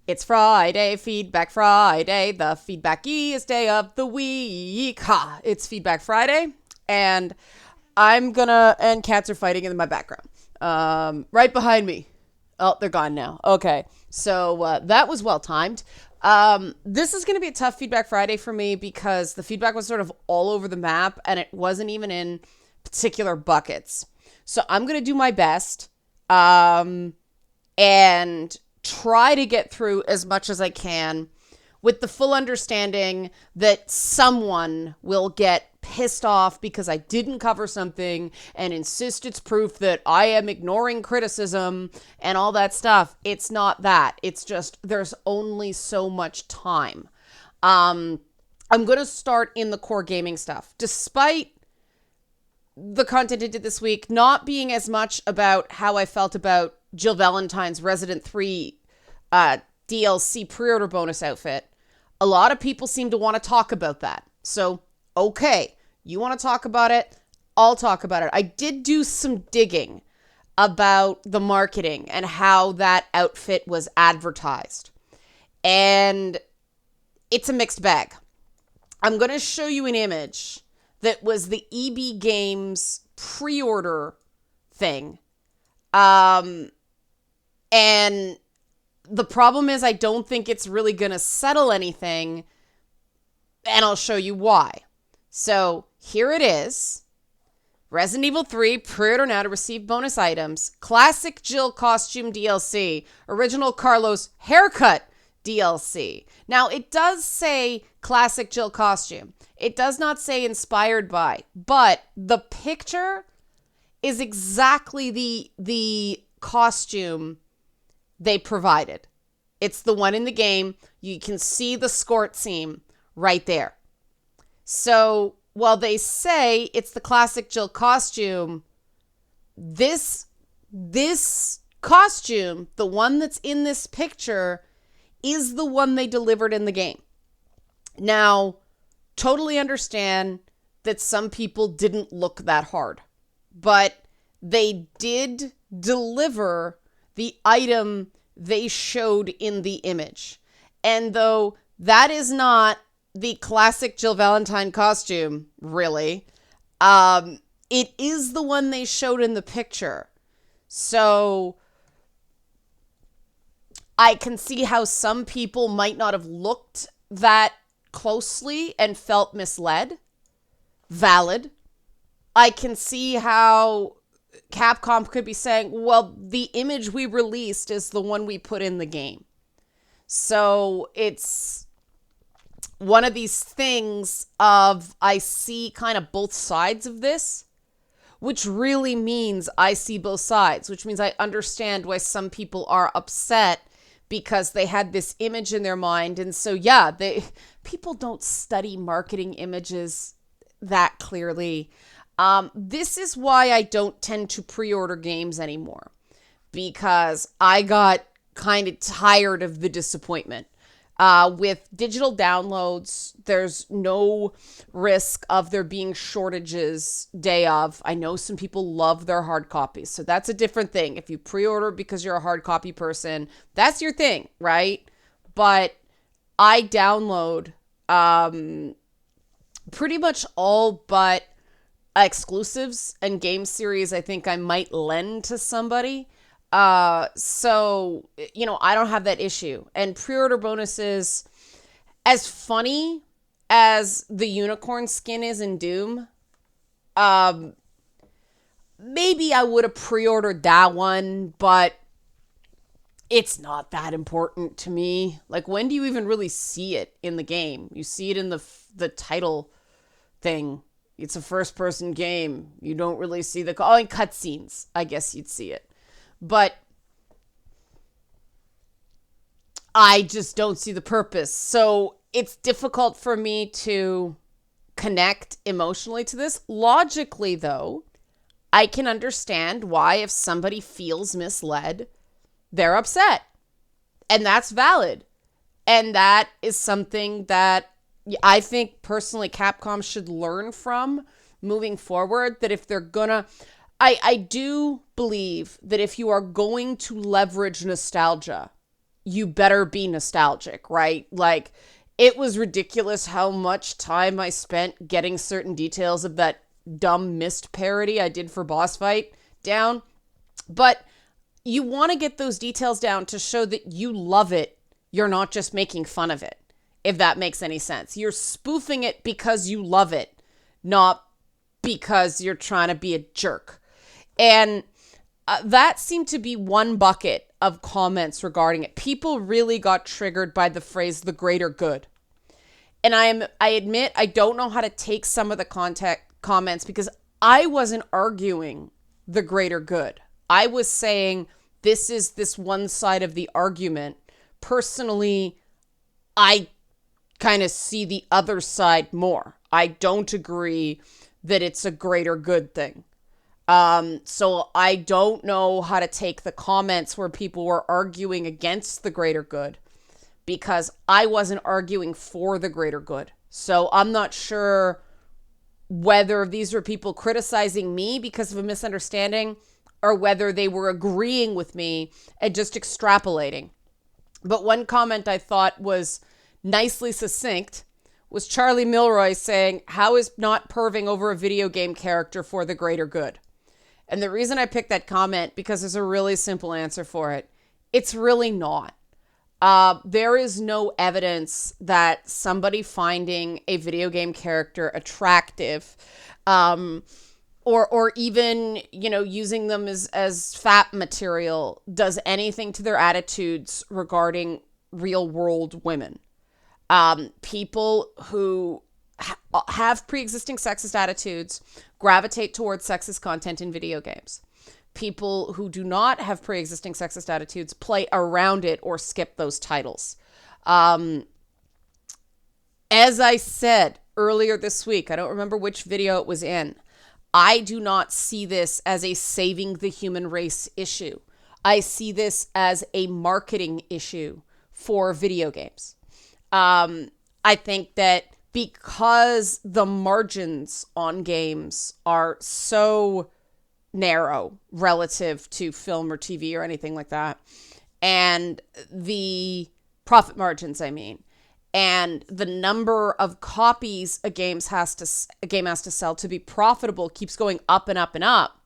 It's Friday, Feedback Friday, the feedbackiest day of the week. Ha! It's Feedback Friday, and and cats are fighting in my background. Right behind me. Oh, they're gone now. Okay, so that was well timed. This is gonna be a tough Feedback Friday for me because the feedback was sort of all over the map, and it wasn't even in particular buckets. So I'm gonna do my best. And try to get through as much as I can with the full understanding that someone will get pissed off because I didn't cover something and insist it's proof that I am ignoring criticism and all that stuff. It's not that. It's just there's only so much time. I'm going to start in the core gaming stuff. Despite the content I did this week not being as much about how I felt about Jill Valentine's Resident 3 DLC pre-order bonus outfit, a lot of people seem to want to talk about that. So, okay, you want to talk about it? I'll talk about it. I did do some digging about the marketing and how that outfit was advertised. And it's a mixed bag. I'm going to show you an image that was the EB Games pre-order thing. And the problem is I don't think it's really going to settle anything, and I'll show you why. So here it is. Resident Evil 3, pre-order now to receive bonus items. Classic Jill costume DLC. Original Carlos haircut DLC. Now, it does say classic Jill costume. It does not say inspired by, but the picture is exactly the costume they provided. It's the one in the game. You can see the skirt seam right there. So while they say it's the classic Jill costume, this costume, the one that's in this picture, is the one they delivered in the game. Now, totally understand that some people didn't look that hard, but they did deliver the item they showed in the image. And though that is not the classic Jill Valentine costume, really, it is the one they showed in the picture. So I can see how some people might not have looked that closely and felt misled. Valid. I can see how Capcom could be saying, well, the image we released is the one we put in the game. So it's one of these things of I see kind of both sides of this, which really means I see both sides, which means I understand why some people are upset because they had this image in their mind. And so, yeah, people don't study marketing images that clearly. This is why I don't tend to pre-order games anymore, because I got kind of tired of the disappointment. With digital downloads, there's no risk of there being shortages day of. I know some people love their hard copies, so that's a different thing. If you pre-order because you're a hard copy person, that's your thing, right? But I download pretty much all but exclusives and game series I think I might lend to somebody. So, I don't have that issue. And pre-order bonuses, as funny as the unicorn skin is in Doom, maybe I would have pre-ordered that one, but it's not that important to me. Like, when do you even really see it in the game? You see it in the title thing. It's a first-person game. You don't really see in cutscenes, I guess you'd see it. But I just don't see the purpose. So it's difficult for me to connect emotionally to this. Logically, though, I can understand why if somebody feels misled, they're upset. And that's valid. And that is something that I think personally Capcom should learn from moving forward, that if they're gonna... I do believe that if you are going to leverage nostalgia you better be nostalgic, right? Like, it was ridiculous how much time I spent getting certain details of that dumb Mist parody I did for Boss Fight down. But you want to get those details down to show that you love it. You're not just making fun of it, if that makes any sense. You're spoofing it because you love it, not because you're trying to be a jerk. And that seemed to be one bucket of comments regarding it. People really got triggered by the phrase "the greater good." And I admit I don't know how to take some of the comments, because I wasn't arguing the greater good. I was saying this is this one side of the argument. Personally, I kind of see the other side more. I don't agree that it's a greater good thing. So I don't know how to take the comments where people were arguing against the greater good, because I wasn't arguing for the greater good. So I'm not sure whether these were people criticizing me because of a misunderstanding, or whether they were agreeing with me and just extrapolating. But one comment I thought was nicely succinct was Charlie Milroy saying, "How is not perving over a video game character for the greater good?" And the reason I picked that comment, because there's a really simple answer for it. It's really not. There is no evidence that somebody finding a video game character attractive, or even, using them as fat material does anything to their attitudes regarding real world women. People who have pre-existing sexist attitudes gravitate towards sexist content in video games. People who do not have pre-existing sexist attitudes play around it or skip those titles. As I said earlier this week, I don't remember which video it was in, I do not see this as a saving the human race issue. I see this as a marketing issue for video games. I think that because the margins on games are so narrow relative to film or TV or anything like that, and the profit margins, and the number of copies a game has to sell to be profitable keeps going up and up and up,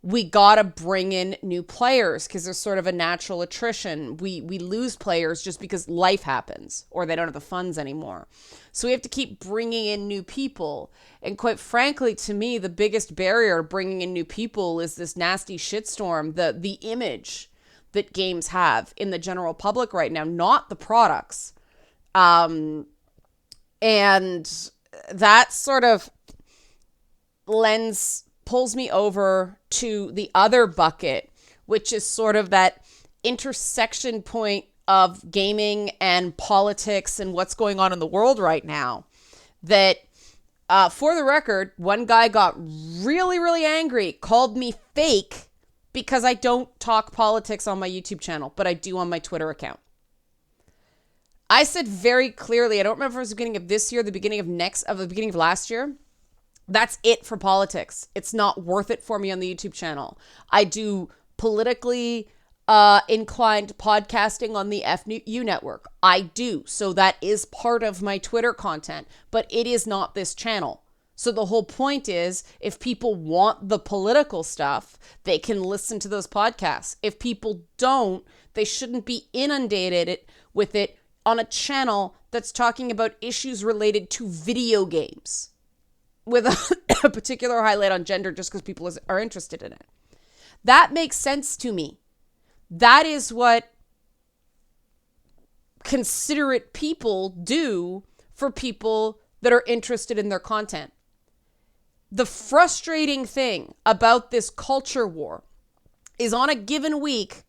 we gotta bring in new players, because there's sort of a natural attrition. We lose players just because life happens, or they don't have the funds anymore. So we have to keep bringing in new people. And quite frankly, to me, the biggest barrier to bringing in new people is this nasty shitstorm, the image that games have in the general public right now, not the products. And that sort of pulls me over to the other bucket, which is sort of that intersection point of gaming and politics and what's going on in the world right now. That, for the record, one guy got really, really angry, called me fake because I don't talk politics on my YouTube channel, but I do on my Twitter account. I said very clearly, I don't remember if it was the beginning of this year, the beginning of last year, that's it for politics. It's not worth it for me on the YouTube channel. I do politically inclined podcasting on the FU network. I do. So that is part of my Twitter content, but it is not this channel. So the whole point is, if people want the political stuff, they can listen to those podcasts. If people don't, they shouldn't be inundated with it on a channel that's talking about issues related to video games, with a particular highlight on gender just because people are interested in it. That makes sense to me. That is what considerate people do for people that are interested in their content. The frustrating thing about this culture war is, on a given week,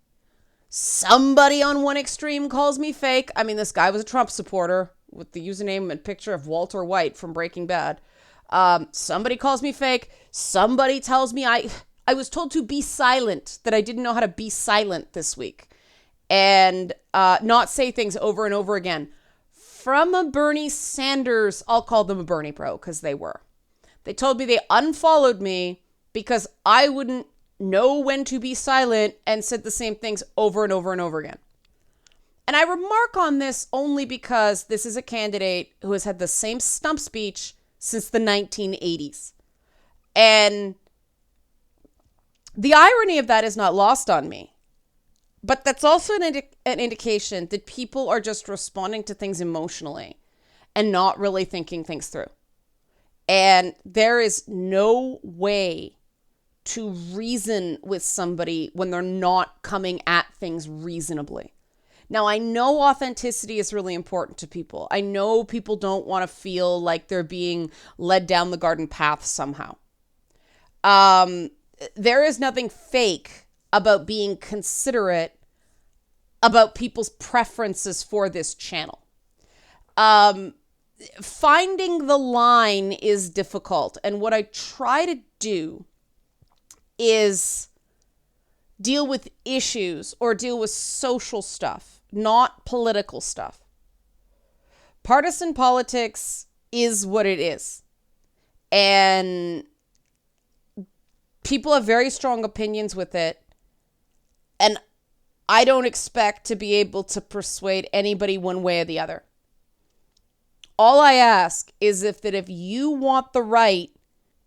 somebody on one extreme calls me fake. I mean, this guy was a Trump supporter with the username and picture of Walter White from Breaking Bad. Somebody calls me fake. Somebody tells me I was told to be silent, that I didn't know how to be silent this week, and not say things over and over again. From a Bernie Sanders, I'll call them a Bernie bro, because they were. They told me they unfollowed me because I wouldn't know when to be silent and said the same things over and over and over again. And I remark on this only because this is a candidate who has had the same stump speech since the 1980s. And the irony of that is not lost on me. But that's also an indication that people are just responding to things emotionally and not really thinking things through. And there is no way to reason with somebody when they're not coming at things reasonably. Now, I know authenticity is really important to people. I know people don't want to feel like they're being led down the garden path somehow. There is nothing fake about being considerate about people's preferences for this channel. Finding the line is difficult. And what I try to do is deal with issues or deal with social stuff, not political stuff. Partisan politics is what it is. And people have very strong opinions with it. And I don't expect to be able to persuade anybody one way or the other. All I ask is if you want the right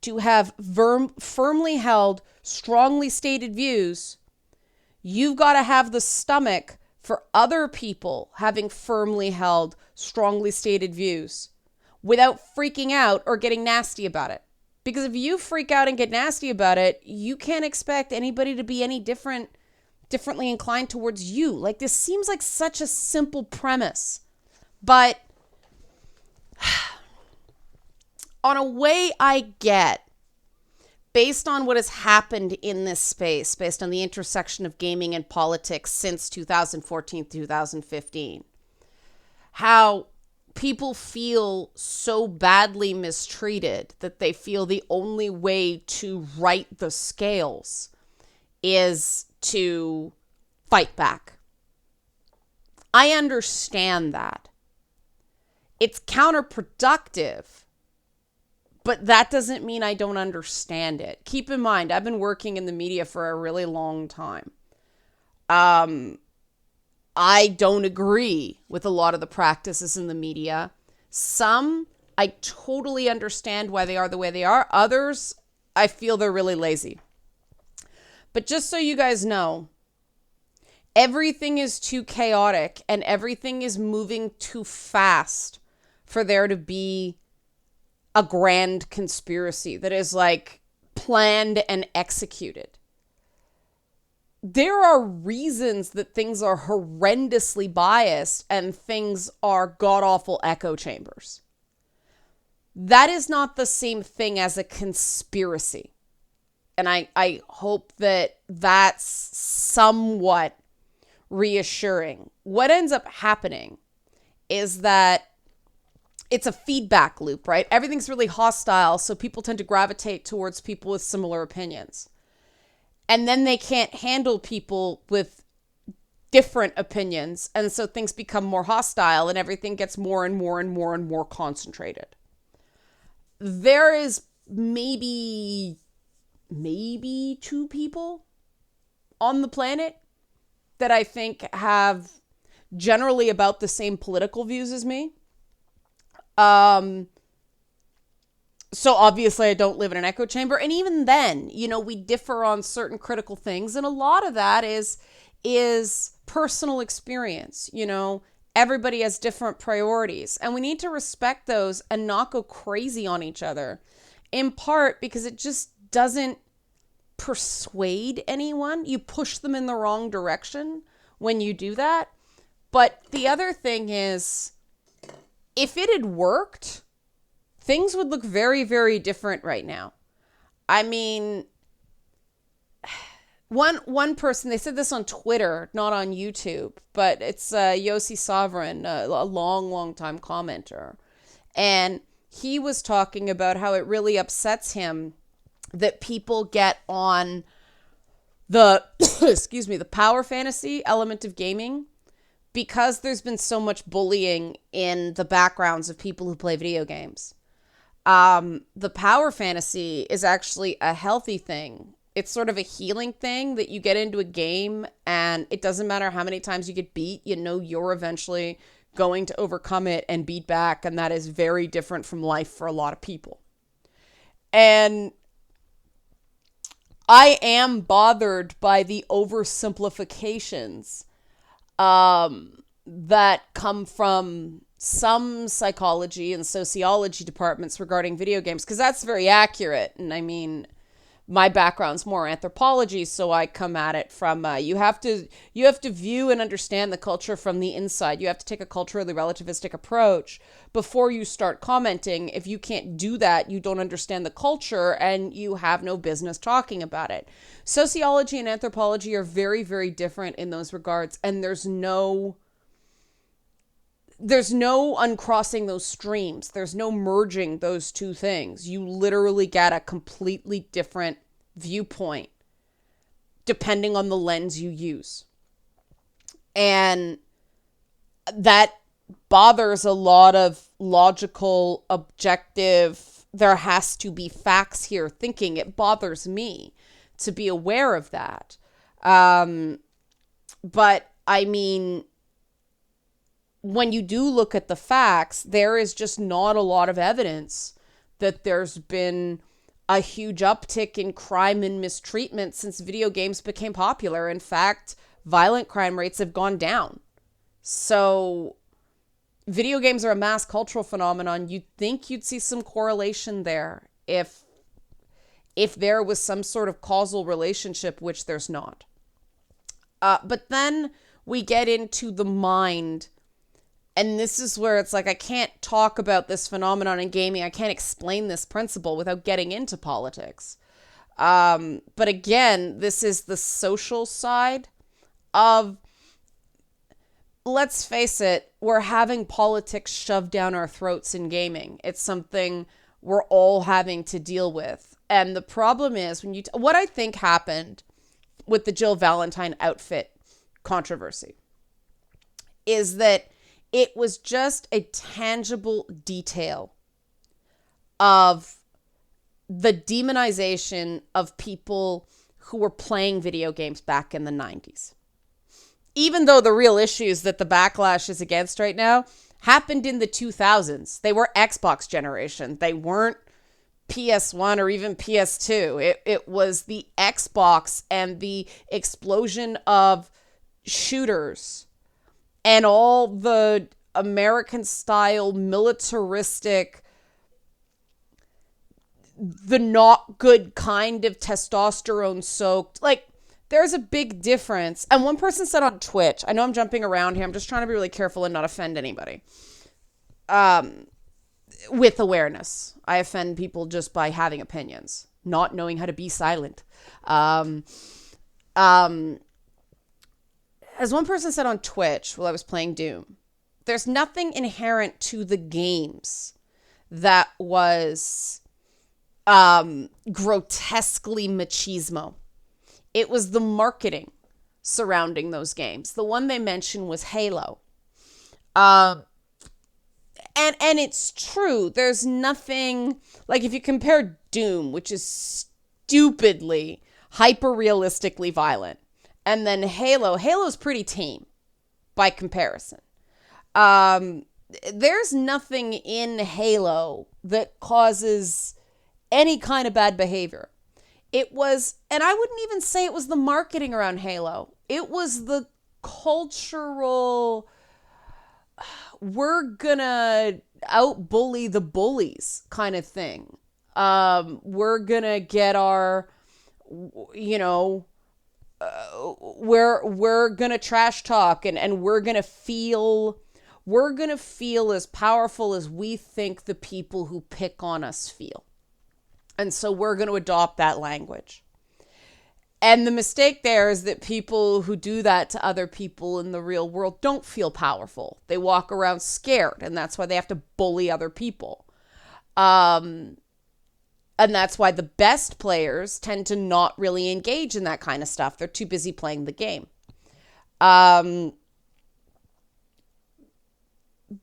to have firmly held, strongly stated views, you've got to have the stomach for other people having firmly held, strongly stated views without freaking out or getting nasty about it. Because if you freak out and get nasty about it, you can't expect anybody to be any differently inclined towards you. Like, this seems like such a simple premise. But on a way I get, based on what has happened in this space, based on the intersection of gaming and politics since 2014, 2015, how people feel so badly mistreated that they feel the only way to right the scales is to fight back. I understand that. It's counterproductive, but that doesn't mean I don't understand it. Keep in mind, I've been working in the media for a really long time. I don't agree with a lot of the practices in the media. Some, I totally understand why they are the way they are. Others, I feel they're really lazy. But just so you guys know, everything is too chaotic and everything is moving too fast for there to be a grand conspiracy that is like planned and executed. There are reasons that things are horrendously biased and things are god-awful echo chambers. That is not the same thing as a conspiracy. And I hope that that's somewhat reassuring. What ends up happening is that it's a feedback loop, right? Everything's really hostile, so people tend to gravitate towards people with similar opinions. And then they can't handle people with different opinions, and so things become more hostile and everything gets more and more and more and more concentrated. There is maybe 2 people on the planet that I think have generally about the same political views as me. So obviously I don't live in an echo chamber. And even then, we differ on certain critical things. And a lot of that is personal experience. Everybody has different priorities and we need to respect those and not go crazy on each other, in part because it just doesn't persuade anyone. You push them in the wrong direction when you do that. But the other thing is, if it had worked, things would look very, very different right now. I mean, one person, they said this on Twitter, not on YouTube, but it's Yossi Sovereign, a long time commenter. And he was talking about how it really upsets him that people get on the, the power fantasy element of gaming, because there's been so much bullying in the backgrounds of people who play video games. The power fantasy is actually a healthy thing It's sort of a healing thing that you get into a game and it doesn't matter how many times you get beat, you know you're eventually going to overcome it and beat back, and that is very different from life for a lot of people. And I am bothered by the oversimplifications that come from some psychology and sociology departments regarding video games, because that's very accurate. And I mean, my background's more anthropology, so I come at it from you have to view and understand the culture from the inside. You have to take a culturally relativistic approach before you start commenting. If you can't do that, you don't understand the culture and you have no business talking about it. Sociology and anthropology are very, very different in those regards, and there's no uncrossing those streams. There's no merging those two things. You literally get a completely different viewpoint depending on the lens you use. And that bothers a lot of logical, objective, there has to be facts here thinking. It bothers me to be aware of that. But I mean, when you do look at the facts, there is just not a lot of evidence that there's been a huge uptick in crime and mistreatment since video games became popular. In fact, violent crime rates have gone down. So video games are a mass cultural phenomenon. You'd think you'd see some correlation there if there was some sort of causal relationship, which there's not. But then we get into the mind. And this is where it's like, I can't talk about this phenomenon in gaming. I can't explain this principle without getting into politics. But again, this is the social side of, let's face it, we're having politics shoved down our throats in gaming. It's something we're all having to deal with. And the problem is, when what I think happened with the Jill Valentine outfit controversy is that it was just a tangible detail of the demonization of people who were playing video games back in the 90s. Even though the real issues that the backlash is against right now happened in the 2000s. They were Xbox generation. They weren't PS1 or even PS2. It was the Xbox and the explosion of shooters and all the American-style, militaristic, the not good kind of testosterone-soaked. Like, there's a big difference. And one person said on Twitch, I know I'm jumping around here, I'm just trying to be really careful and not offend anybody. With awareness. I offend people just by having opinions, not knowing how to be silent. As one person said on Twitch while I was playing Doom, there's nothing inherent to the games that was grotesquely machismo. It was the marketing surrounding those games. The one they mentioned was Halo. And it's true. There's nothing, like if you compare Doom, which is stupidly, hyper-realistically violent, and then Halo's pretty tame by comparison. There's nothing in Halo that causes any kind of bad behavior. It was, and I wouldn't even say it was the marketing around Halo. It was the cultural, we're gonna out-bully the bullies kind of thing. We're gonna get our, we're gonna trash talk and we're gonna feel as powerful as we think the people who pick on us feel. And so we're going to adopt that language. And the mistake there is that people who do that to other people in the real world don't feel powerful. They walk around scared, and that's why they have to bully other people. And that's why the best players tend to not really engage in that kind of stuff. They're too busy playing the game.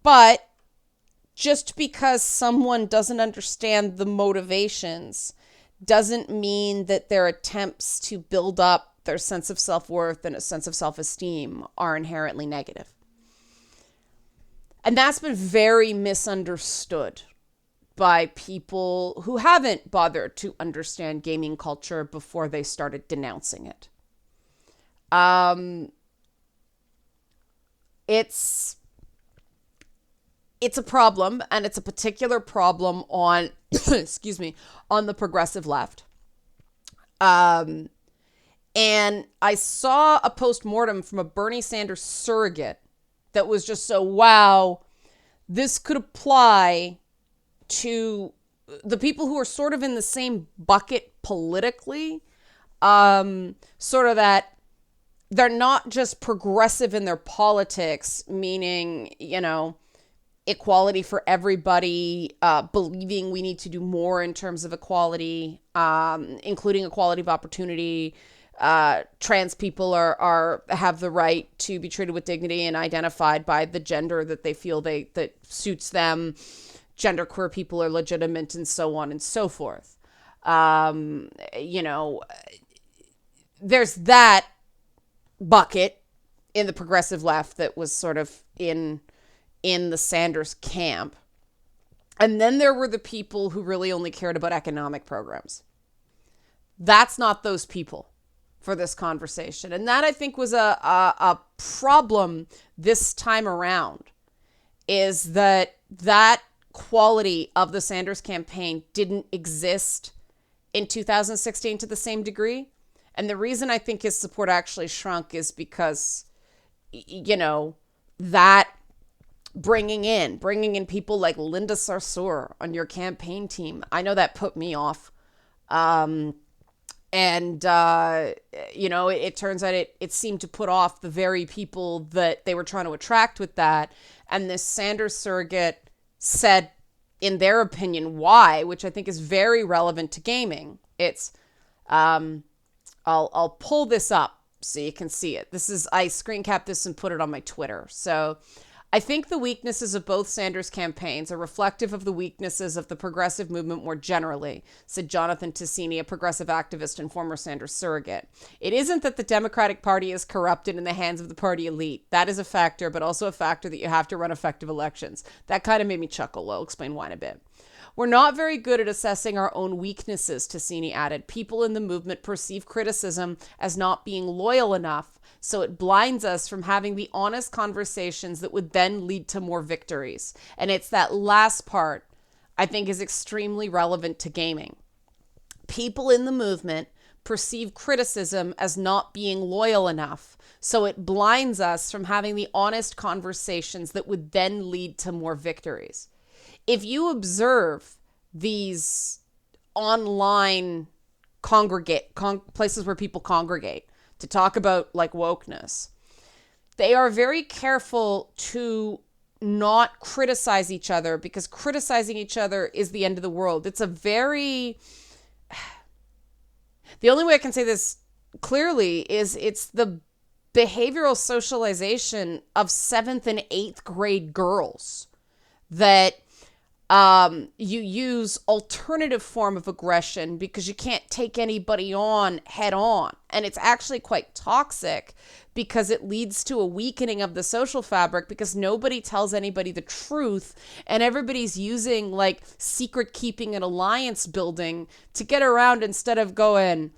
But just because someone doesn't understand the motivations doesn't mean that their attempts to build up their sense of self-worth and a sense of self-esteem are inherently negative. And that's been very misunderstood by people who haven't bothered to understand gaming culture before they started denouncing it. It's a problem, and it's a particular problem on, excuse me, on the progressive left. And I saw a post-mortem from a Bernie Sanders surrogate that was just so, wow, this could apply to the people who are sort of in the same bucket politically, sort of that they're not just progressive in their politics, meaning, equality for everybody, believing we need to do more in terms of equality, including equality of opportunity. Trans people have the right to be treated with dignity and identified by the gender that they feel that suits them. Genderqueer people are legitimate, and so on and so forth. There's that bucket in the progressive left that was sort of in the Sanders camp. And then there were the people who really only cared about economic programs. That's not those people for this conversation. And that, I think, was a problem this time around, is that quality of the Sanders campaign didn't exist in 2016 to the same degree. And the reason I think his support actually shrunk is because, that bringing in people like Linda Sarsour on your campaign team, I know that put me off. It turns out it seemed to put off the very people that they were trying to attract with that. And this Sanders surrogate said, in their opinion, why, which I think is very relevant to gaming. It's, I'll pull this up so you can see it. I screen capped this and put it on my Twitter. So I think the weaknesses of both Sanders campaigns are reflective of the weaknesses of the progressive movement more generally, said Jonathan Ticini, a progressive activist and former Sanders surrogate. It isn't that the Democratic Party is corrupted in the hands of the party elite. That is a factor, but also a factor that you have to run effective elections. That kind of made me chuckle. I'll explain why in a bit. We're not very good at assessing our own weaknesses, Ticini added. People in the movement perceive criticism as not being loyal enough, so it blinds us from having the honest conversations that would then lead to more victories. And it's that last part I think is extremely relevant to gaming. People in the movement perceive criticism as not being loyal enough, so it blinds us from having the honest conversations that would then lead to more victories. If you observe these online places where people congregate to talk about like wokeness, they are very careful to not criticize each other, because criticizing each other is the end of the world. The only way I can say this clearly is it's the behavioral socialization of 7th and 8th grade girls that you use alternative form of aggression because you can't take anybody on head on. And it's actually quite toxic because it leads to a weakening of the social fabric, because nobody tells anybody the truth and everybody's using like secret keeping and alliance building to get around, instead of going,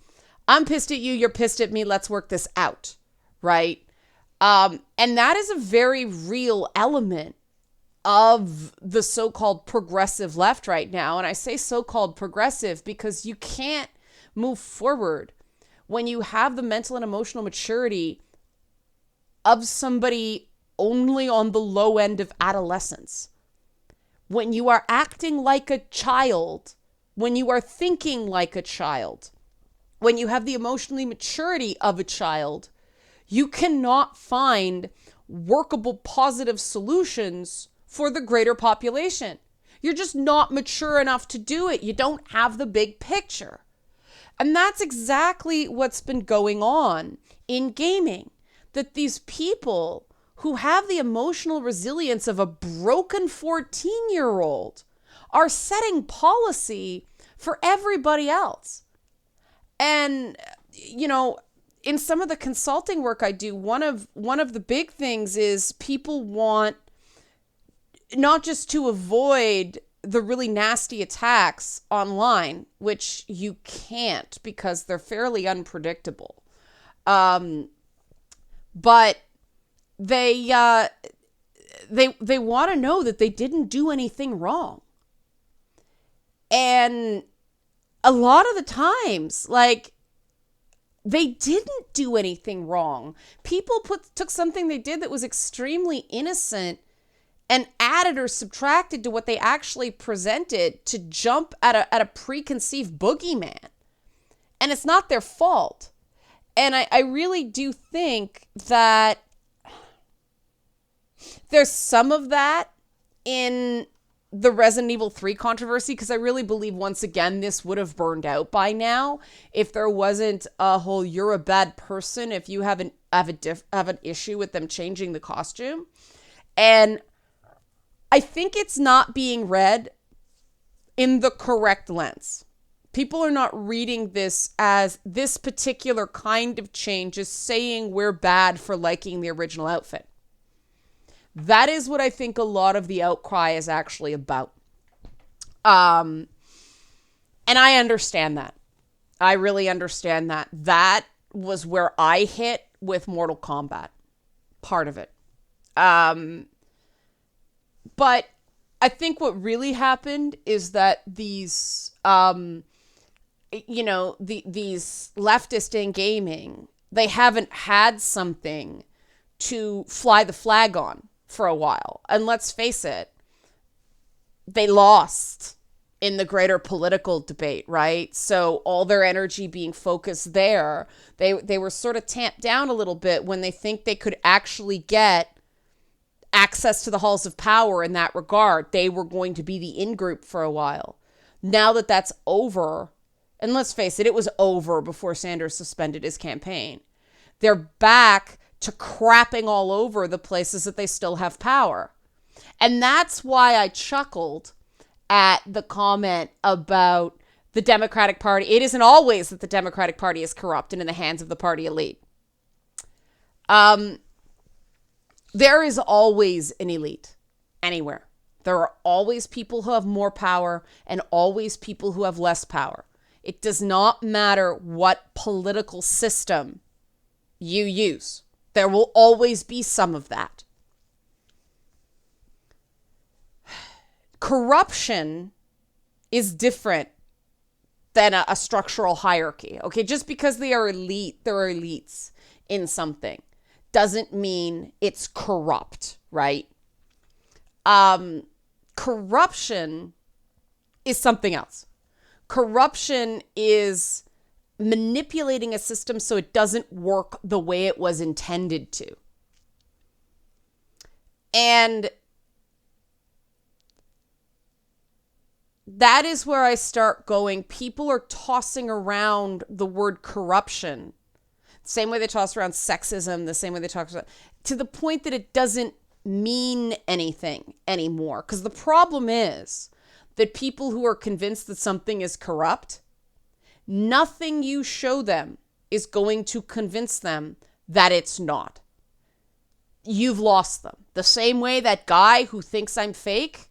I'm pissed at you, you're pissed at me, let's work this out, right? And that is a very real element of the so-called progressive left right now. And I say so-called progressive because you can't move forward when you have the mental and emotional maturity of somebody only on the low end of adolescence. When you are acting like a child, when you are thinking like a child, when you have the emotional maturity of a child, you cannot find workable, positive solutions for the greater population. You're just not mature enough to do it. You don't have the big picture. And that's exactly what's been going on in gaming. That these people who have the emotional resilience of a broken 14-year-old are setting policy for everybody else. And, in some of the consulting work I do, one of the big things is people want not just to avoid the really nasty attacks online, which you can't because they're fairly unpredictable. But they want to know that they didn't do anything wrong. And a lot of the times, they didn't do anything wrong. People took something they did that was extremely innocent and added or subtracted to what they actually presented to jump at a preconceived boogeyman. And it's not their fault. And I really do think that there's some of that in the Resident Evil 3 controversy, because I really believe, once again, this would have burned out by now if there wasn't a whole "you're a bad person if you have an issue with them changing the costume." And I think it's not being read in the correct lens. People are not reading this as this particular kind of change is saying we're bad for liking the original outfit. That is what I think a lot of the outcry is actually about. And I understand that. I really understand that. That was where I hit with Mortal Kombat. Part of it. But I think what really happened is that these, these leftists in gaming, they haven't had something to fly the flag on for a while. And let's face it, they lost in the greater political debate, right? So all their energy being focused there, they were sort of tamped down a little bit when they think they could actually get access to the halls of power in that regard. They were going to be the in-group for a while. Now that that's over, and let's face it, it was over before Sanders suspended his campaign. They're back to crapping all over the places that they still have power. And that's why I chuckled at the comment about the Democratic Party. It isn't always that the Democratic Party is corrupt and in the hands of the party elite. There is always an elite anywhere. There are always people who have more power and always people who have less power. It does not matter what political system you use. There will always be some of that. Corruption is different than a structural hierarchy. Okay, just because they are elite, they're elites in something, doesn't mean it's corrupt, right? Corruption is something else. Corruption is manipulating a system so it doesn't work the way it was intended to. And that is where I start going. People are tossing around the word corruption, the same way they toss around sexism, the same way they talk about, to the point that it doesn't mean anything anymore. Because the problem is that people who are convinced that something is corrupt, nothing you show them is going to convince them that it's not. You've lost them. The same way that guy who thinks I'm fake,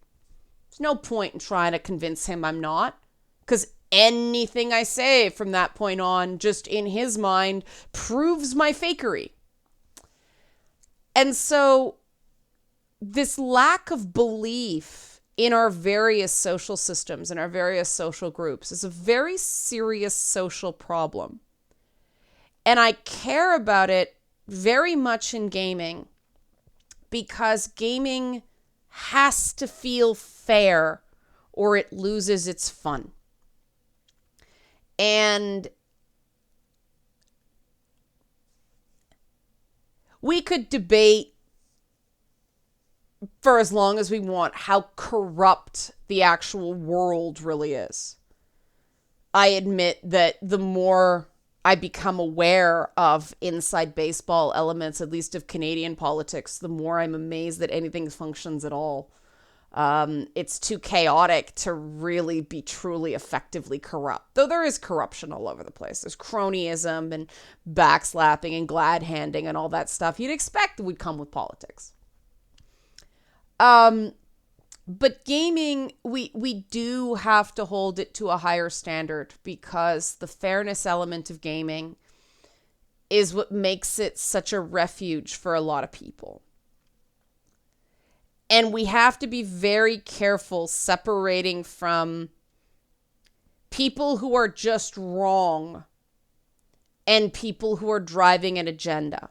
there's no point in trying to convince him I'm not. Because anything I say from that point on, just in his mind, proves my fakery. And so this lack of belief in our various social systems and our various social groups is a very serious social problem. And I care about it very much in gaming because gaming has to feel fair or it loses its fun. And we could debate for as long as we want how corrupt the actual world really is. I admit that the more I become aware of inside baseball elements, at least of Canadian politics, the more I'm amazed that anything functions at all. It's too chaotic to really be truly effectively corrupt. Though there is corruption all over the place. There's cronyism and backslapping and glad handing and all that stuff you'd expect would come with politics. But gaming, we do have to hold it to a higher standard because the fairness element of gaming is what makes it such a refuge for a lot of people. And we have to be very careful separating from people who are just wrong and people who are driving an agenda.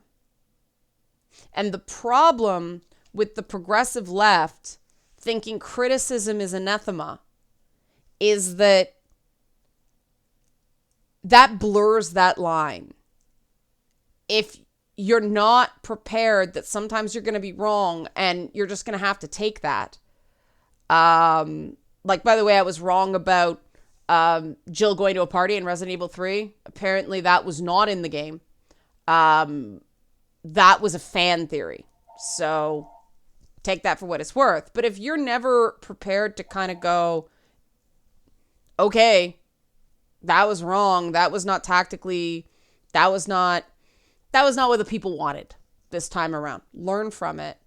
And the problem with the progressive left thinking criticism is anathema is that blurs that line. If you're not prepared that sometimes you're going to be wrong and you're just going to have to take that. Like, by the way, I was wrong about Jill going to a party in Resident Evil 3. Apparently that was not in the game. That was a fan theory. So take that for what it's worth. But if you're never prepared to kind of go, okay, that was wrong. That was not tactically, that was not what the people wanted this time around. Learn from it.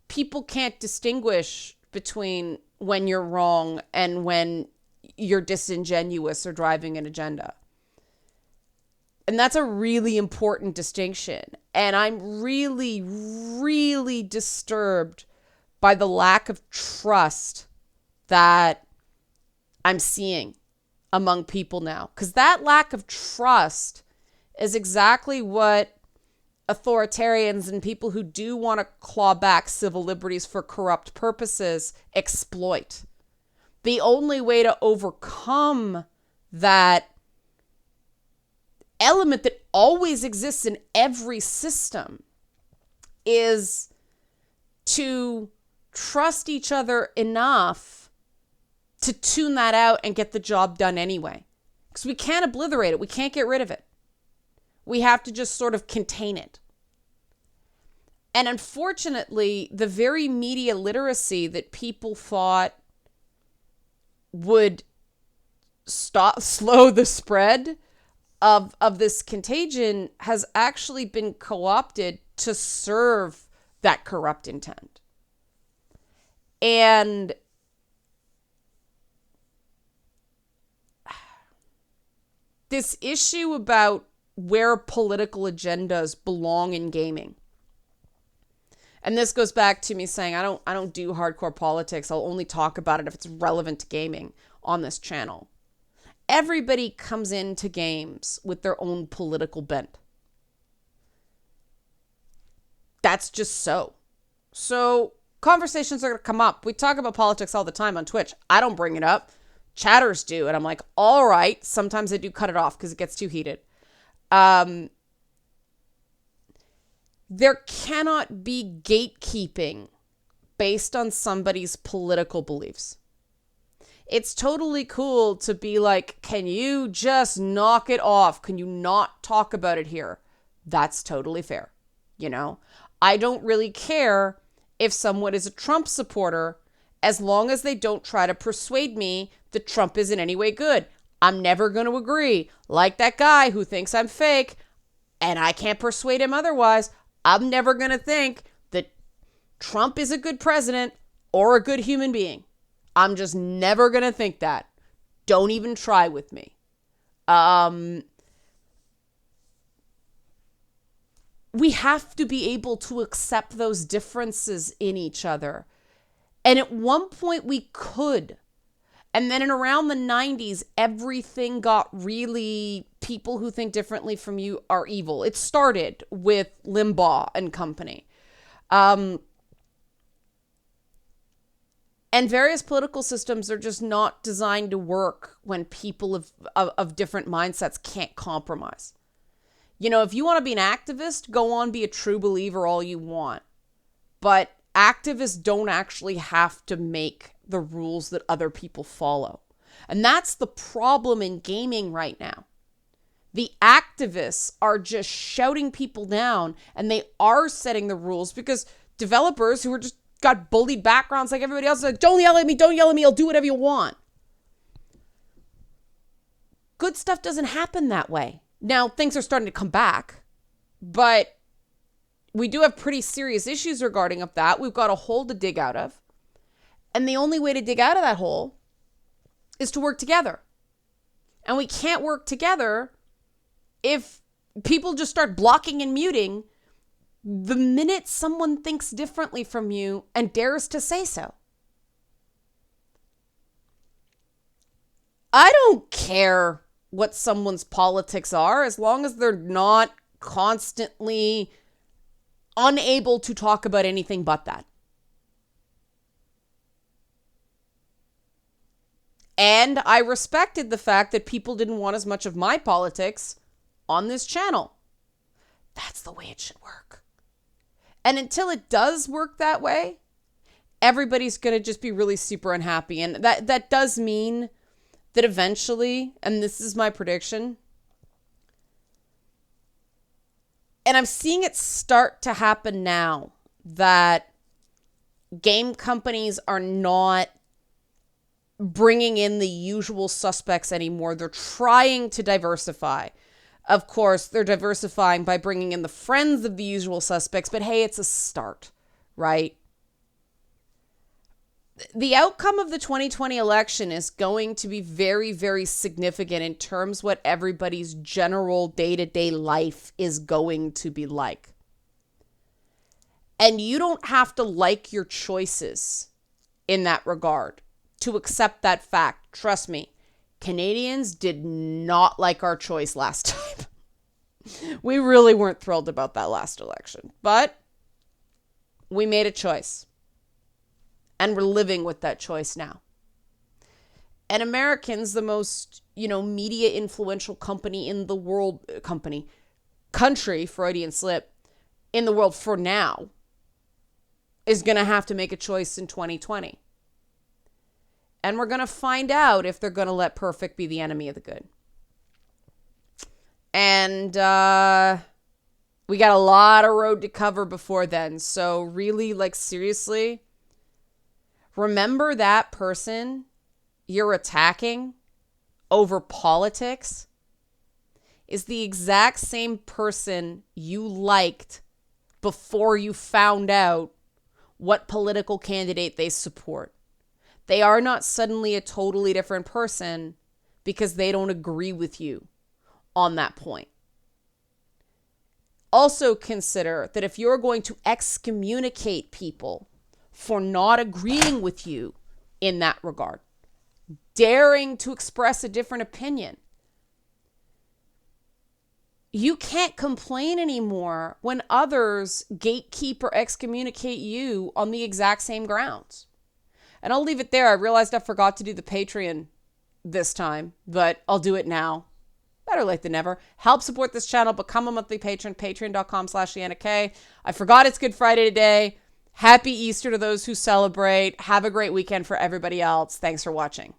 People can't distinguish between when you're wrong and when you're disingenuous or driving an agenda. And that's a really important distinction. And I'm really, really disturbed by the lack of trust that I'm seeing among people now. Because that lack of trust is exactly what authoritarians and people who do want to claw back civil liberties for corrupt purposes exploit. The only way to overcome that element that always exists in every system is to trust each other enough to tune that out and get the job done anyway. Because we can't obliterate it. We can't get rid of it. We have to just sort of contain it. And unfortunately, the very media literacy that people thought would slow the spread of this contagion has actually been co-opted to serve that corrupt intent. And this issue about where political agendas belong in gaming. And this goes back to me saying I don't do hardcore politics. I'll only talk about it if it's relevant to gaming on this channel. Everybody comes into games with their own political bent. That's just so. So conversations are going to come up. We talk about politics all the time on Twitch. I don't bring it up. Chatters do. And I'm like, all right. Sometimes I do cut it off because it gets too heated. There cannot be gatekeeping based on somebody's political beliefs. It's totally cool to be like, can you just knock it off? Can you not talk about it here? That's totally fair. You know, I don't really care if someone is a Trump supporter as long as they don't try to persuade me that Trump is in any way good. I'm never going to agree. Like that guy who thinks I'm fake and I can't persuade him otherwise. I'm never going to think that Trump is a good president or a good human being. I'm just never going to think that. Don't even try with me. We have to be able to accept those differences in each other. And at one point we could. And then in around the 90s, everything got really, people who think differently from you are evil. It started with Limbaugh and company. And various political systems are just not designed to work when people of different mindsets can't compromise. You know, if you want to be an activist, go on, be a true believer all you want. But activists don't actually have to make the rules that other people follow. And that's the problem in gaming right now. The activists are just shouting people down and they are setting the rules because developers who are just got bullied backgrounds like everybody else. Like, don't yell at me, don't yell at me, I'll do whatever you want. Good stuff doesn't happen that way. Now, things are starting to come back, but we do have pretty serious issues regarding of that. We've got a hole to dig out of. And the only way to dig out of that hole is to work together. And we can't work together if people just start blocking and muting the minute someone thinks differently from you and dares to say so. I don't care what someone's politics are as long as they're not constantly unable to talk about anything but that. And I respected the fact that people didn't want as much of my politics on this channel. That's the way it should work. And until it does work that way, everybody's going to just be really super unhappy. And that does mean that eventually, and this is my prediction, and I'm seeing it start to happen now, that game companies are not bringing in the usual suspects anymore. They're trying to diversify. Of course, they're diversifying by bringing in the friends of the usual suspects, but hey, it's a start, right? The outcome of the 2020 election is going to be very, very significant in terms what everybody's general day-to-day life is going to be like. And you don't have to like your choices in that regard to accept that fact. Trust me, Canadians did not like our choice last time. We really weren't thrilled about that last election, but we made a choice. And we're living with that choice now. And Americans, the most, media influential company in the world, country, Freudian slip, in the world for now, is going to have to make a choice in 2020. And we're going to find out if they're going to let perfect be the enemy of the good. And we got a lot of road to cover before then. So really, seriously, remember that person you're attacking over politics is the exact same person you liked before you found out what political candidate they support. They are not suddenly a totally different person because they don't agree with you on that point. Also consider that if you're going to excommunicate people for not agreeing with you in that regard, daring to express a different opinion, you can't complain anymore when others gatekeep or excommunicate you on the exact same grounds. And I'll leave it there. I realized I forgot to do the Patreon this time, but I'll do it now. Better late than never. Help support this channel. Become a monthly patron. Patreon.com/LeannaK. I forgot it's Good Friday today. Happy Easter to those who celebrate. Have a great weekend for everybody else. Thanks for watching.